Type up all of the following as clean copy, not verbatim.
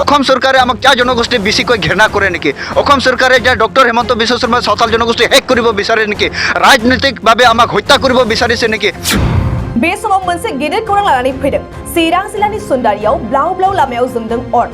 অসম চৰকাৰে আমাক চাহ জনগোষ্ঠী বেছিকৈ ঘৃণা কৰে নেকি? অসম চৰকাৰে যে ডক্টৰ হেমন্ত বিশ্ব শৰ্মা চাওতাল জনগোষ্ঠী শেষ কৰিব বিচাৰে নেকি? ৰাজনৈতিকভাৱে আমাক হত্যা কৰিব বিচাৰিছে নেকি? बे समाव मोनसे गेदेर खौरां लानानै फैदों। चिरां जिल्लानि सुन्दारियाव ब्लाव ब्लाव लामायाव जोंदों अर।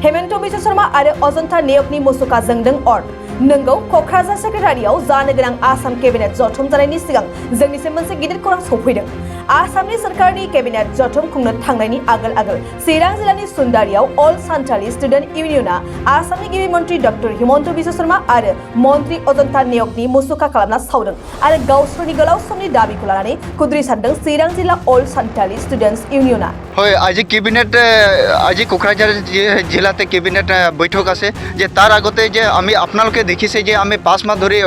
हेमन्त बिश्व शर्मा आरो अजन्ता नेयकनि मुसुखा जोंदों अर। नंगौ क'क्राझार सेक्रेटारियाव जानो गोनां आसाम केबिनेट जथुम जानायनि सिगां जोंनिसिम मोनसे गिदिर खौरां सफैदों। आसामनि सरकारनि केबिनेट जथुम खुंनो थांनायनि आगोल चिरां जिल्लानि सुन्दारियाव अल सान्थालि स्टुडेन्ट इउनियना आसामनि गिबि मन्त्रि डक्टर हिमन्त बिश्व शर्मा आरो मन्त्रि अजन्ता नेयकनि मुसुखा खालामना सावदों आरो गावसोरनि गोलाव समनि दाबिखौ लानानै खुद्रि सानदों चिरां जिल्ला अल सान्थालि स्टुडेन्टस इउनियना। হয়, আজি কেবিনেট আজি কোকৰাঝাৰ জিলাতে কেবিনেট বৈঠক আছে যে তাৰ আগতে যে আমি আপোনালোকে দেখিছে যে আমি 5 মাহ ধৰি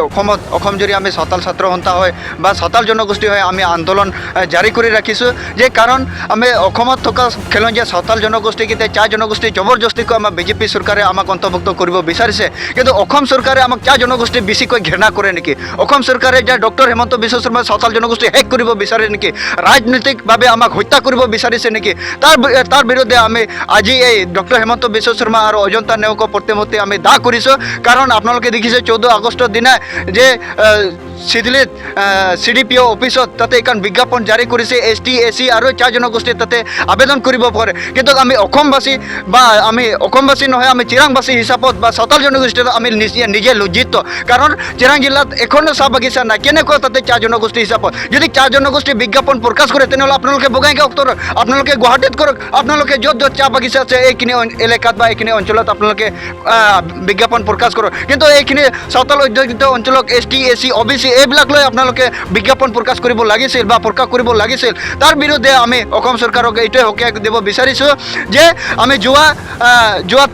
অসম জুৰি আমি সাঁওতাল ছাত্ৰ সন্থা হয় বা সাঁওতাল জনগোষ্ঠী হয় আমি আন্দোলন জাৰি কৰি ৰাখিছোঁ যে কাৰণ আমি অসমত থকা খেলঞ্জীয়া সাঁওতাল জনগোষ্ঠীকেইটা চাহ জনগোষ্ঠী জবৰদস্তিকৈ আমাৰ বিজেপি চৰকাৰে আমাক অন্তৰ্ভুক্ত কৰিব বিচাৰিছে। কিন্তু অসম চৰকাৰে আমাক চাহ জনগোষ্ঠী বেছিকৈ ঘৃণা কৰে নেকি? অসম চৰকাৰে যে ডক্টৰ হেমন্ত বিশ্ব শৰ্মা সাঁওতাল জনগোষ্ঠী শেষ কৰিব বিচাৰে নেকি? ৰাজনৈতিকভাৱে আমাক হত্যা কৰিব বিচাৰিছে নেকি? তাৰ বিৰুদ্ধে আমি আজি এই ডক্টৰ হেমন্ত বিশ্ব শৰ্মা আৰু অজন্তা নেওকৰ প্ৰতিমূৰ্তি আমি দাহ কৰিছোঁ। কাৰণ আপোনালোকে দেখিছে 14 আগষ্টৰ দিনা যে চিডিলিত CDPO অফিসত তাতে এখন বিজ্ঞাপন জাৰি কৰেছে ST SC আৰু চাহ জনগোষ্ঠী তাতে আবেদন কৰিব পাৰে। কিন্তু আমি অসমবাসী বা আমি অসমবাসী নহয় আমি চিৰাংবাসী হিচাপত বা সাঁওতাল জনগোষ্ঠীত আমি নিজে লজ্জিত। কাৰণ চিৰাং জিলাত এখনো চাহ বাগিচা নাই, কেনেকৈ তাতে চাহ জনগোষ্ঠী হিচাপত যদি চাহ জনগোষ্ঠী বিজ্ঞাপন প্ৰকাশ কৰে তেনেহ'লে আপোনালোকে বঙাইগাঁও উত্তৰ আপোনালোকে গুৱাহাটীত কৰক, আপোনালোকে য'ত য'ত চাহ বাগিচা আছে এইখিনি এলেকাত বা এইখিনি অঞ্চলত আপোনালোকে বিজ্ঞাপন প্ৰকাশ কৰক। কিন্তু এইখিনি সাঁওতাল অধ্যুষিত অঞ্চলক ST SC OBC এইবিলাক লৈ আপোনালোকে বিজ্ঞাপন প্ৰকাশ কৰিব লাগিছিল বা প্ৰকাশ কৰিব লাগিছিল। তাৰ বিৰুদ্ধে আমি অসম চৰকাৰক এইটোৱে সকীয়াই দিব বিচাৰিছোঁ যে আমি যোৱা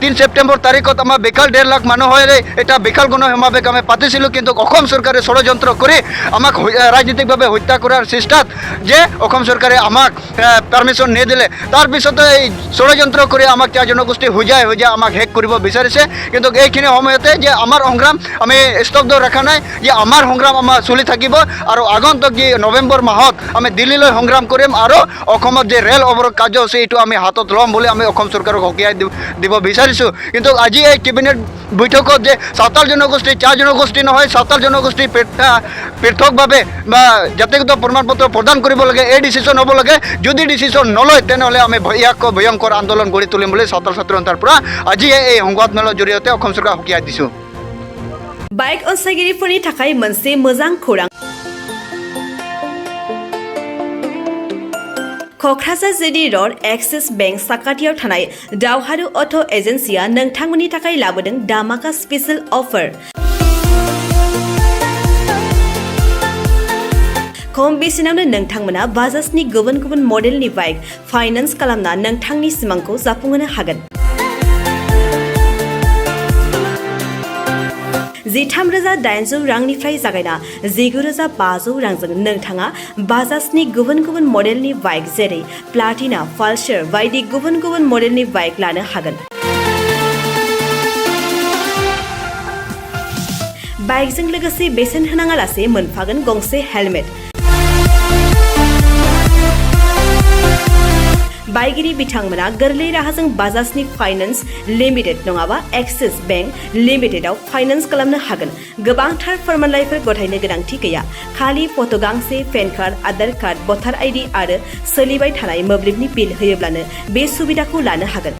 3 ছেপ্টেম্বৰ তাৰিখত আমাৰ বিশাল 1.5 লাখ মানুহৰে এটা বিশাল গণসমাৱেশ আমি পাতিছিলোঁ। কিন্তু অসম চৰকাৰে ষড়যন্ত্ৰ কৰি আমাক ৰাজনৈতিকভাৱে হত্যা কৰাৰ চেষ্টাত যে অসম চৰকাৰে আমাক পাৰ্মিশ্যন নিদিলে। তাৰপিছতে এই ষড়যন্ত্ৰ কৰি আমাক চাহ জনগোষ্ঠী হোজাই আমাক শেষ কৰিব বিচাৰিছে। কিন্তু এইখিনি সময়তে যে আমাৰ সংগ্ৰাম আমি স্তব্ধ ৰখা নাই, যে আমাৰ সংগ্ৰাম আমাৰ চলি থাকিব আৰু আগন্তুক যি নৱেম্বৰ মাহত আমি দিল্লীলৈ সংগ্ৰাম কৰিম আৰু অসমত যে ৰেল অৱৰোধ কাৰ্যসূচী এইটো আমি হাতত ল'ম বুলি আমি অসম চৰকাৰক সকীয়াই দিব বিচাৰিছোঁ। কিন্তু আজি এই কেবিনেট বৈঠকত যে সাঁওতাল জনগোষ্ঠী চাহ জনগোষ্ঠী নহয় সাঁওতাল জনগোষ্ঠী পৃথকভাৱে বা জাতিগত প্ৰমাণপত্ৰ প্ৰদান কৰিব লাগে, এই ডিচিশ্যন হ'ব লাগে। যদি ডিচিশ্যন নলয় তেনেহ'লে আমি ভয়ংকৰ আন্দোলন গঢ়ি তুলিম বুলি সাঁওতাল ছাত্ৰ সন্থাৰ পৰা আজি এই সংবাদমেলৰ জৰিয়তে অসম চৰকাৰক সকীয়াই দিছোঁ। बाइक अनसायगिरिफोरनि थाखाय मोनसे मोजां खौरां। क'क्राझार जिडी रड एक्सिस बेंक साखाथियाव थानाय दावहारु अट' एजेन्सिया नोंथांमोननि थाखाय लाबोदों दामाका स्पेशल अफार। खम बेसेनावनो नोंथांमोना बाजाजनि गुबुन गुबुन मडेलनि बाइक फाइनान्स खालामना नोंथांनि सिमांखौ जाफुंहोनो हागोन। 13,800 रांनिफ्राय जागायना 19,500 रांजों नोंथाङा बाजाजनि गुबुन गुबुन मडेलनि बाइक जेरै प्लाटिना, पालसार बायदि गुबुन गुबुन मडेलनि बाइक लानो हागोन। बाइकजों लोगोसे बेसेन होनाङालासे मोनफागोन गंसे हेलमेट। बाइगिरि बिथांमोना गोरलै राहाजों बाजाजनि फाइनान्स लिमिटेड नङाबा एक्सिस बेंक लिमिटेडआव फाइनान्स खालामनो हागोन। गोबांथार फोरमानलाइफोर गथायनो गोनांथि गैया, खालि फट' गांसे, पेन कार्ड, आधार कार्ड, भटार ID आरो सोलिबाय थानाय मोब्लिबनि बिल होयोब्लानो बे सुबिदाखौ लानो हागोन।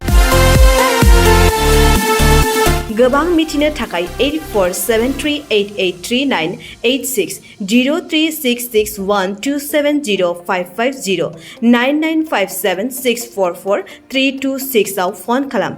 गोबां मिथिनो थाखाय 8473883986 036612705550 9957644326 आव फन खालाम।